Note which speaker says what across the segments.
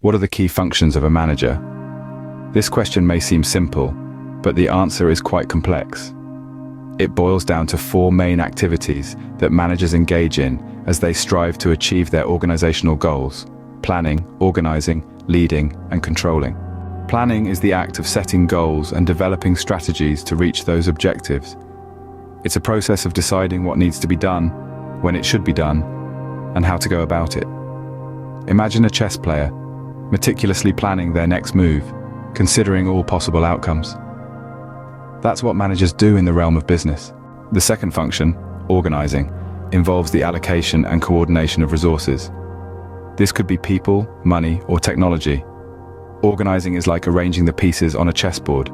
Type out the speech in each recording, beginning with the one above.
Speaker 1: What are the key functions of a manager? This question may seem simple, but the answer is quite complex. It boils down to four main activities that managers engage in as they strive to achieve their organizational goals: planning, organizing, leading, and controlling. Planning is the act of setting goals and developing strategies to reach those objectives. It's a process of deciding what needs to be done, when it should be done, and how to go about it. Imagine a chess player meticulously planning their next move, considering all possible outcomes. That's what managers do in the realm of business. The second function, organizing, involves the allocation and coordination of resources. This could be people, money, or technology. Organizing is like arranging the pieces on a chessboard.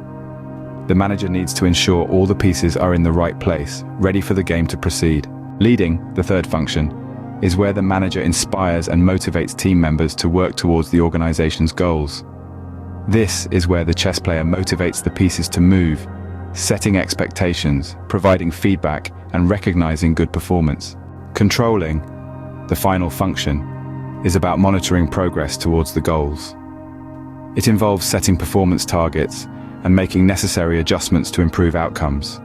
Speaker 1: The manager needs to ensure all the pieces are in the right place, ready for the game to proceed. Leading, the third function, is where the manager inspires and motivates team members to work towards the organization's goals. This is where the chess player motivates the pieces to move, setting expectations, providing feedback, and recognizing good performance. Controlling, the final function, is about monitoring progress towards the goals. It involves setting performance targets and making necessary adjustments to improve outcomes.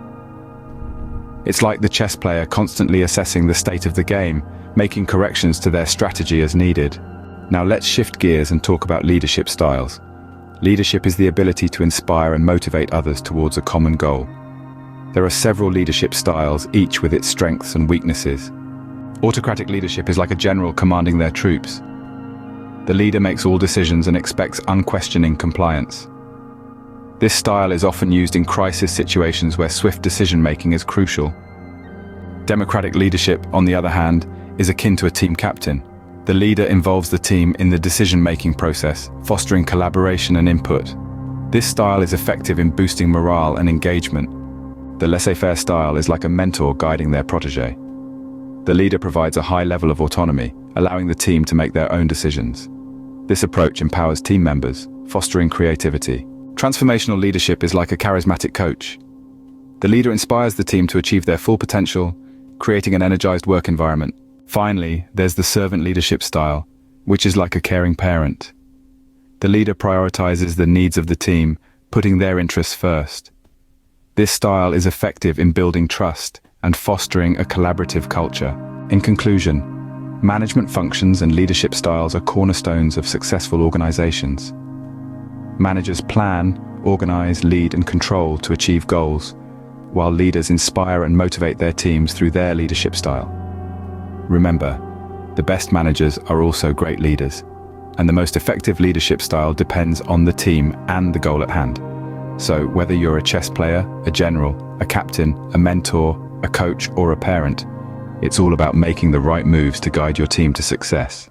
Speaker 1: It's like the chess player constantly assessing the state of the game, making corrections to their strategy as needed. Now let's shift gears and talk about leadership styles. Leadership is the ability to inspire and motivate others towards a common goal. There are several leadership styles, each with its strengths and weaknesses. Autocratic leadership is like a general commanding their troops. The leader makes all decisions and expects unquestioning compliance. This style is often used in crisis situations where swift decision-making is crucial. Democratic leadership, on the other hand, is akin to a team captain. The leader involves the team in the decision-making process, fostering collaboration and input. This style is effective in boosting morale and engagement. The laissez-faire style is like a mentor guiding their protege. The leader provides a high level of autonomy, allowing the team to make their own decisions. This approach empowers team members, fostering creativity. Transformational leadership is like a charismatic coach. The leader inspires the team to achieve their full potential, creating an energized work environment. Finally, there's the servant leadership style, which is like a caring parent. The leader prioritizes the needs of the team, putting their interests first. This style is effective in building trust and fostering a collaborative culture. In conclusion, management functions and leadership styles are cornerstones of successful organizations. Managers plan, organize, lead, and control to achieve goals, while leaders inspire and motivate their teams through their leadership style. Remember, the best managers are also great leaders, and the most effective leadership style depends on the team and the goal at hand. So whether you're a chess player, a general, a captain, a mentor, a coach, or a parent, it's all about making the right moves to guide your team to success.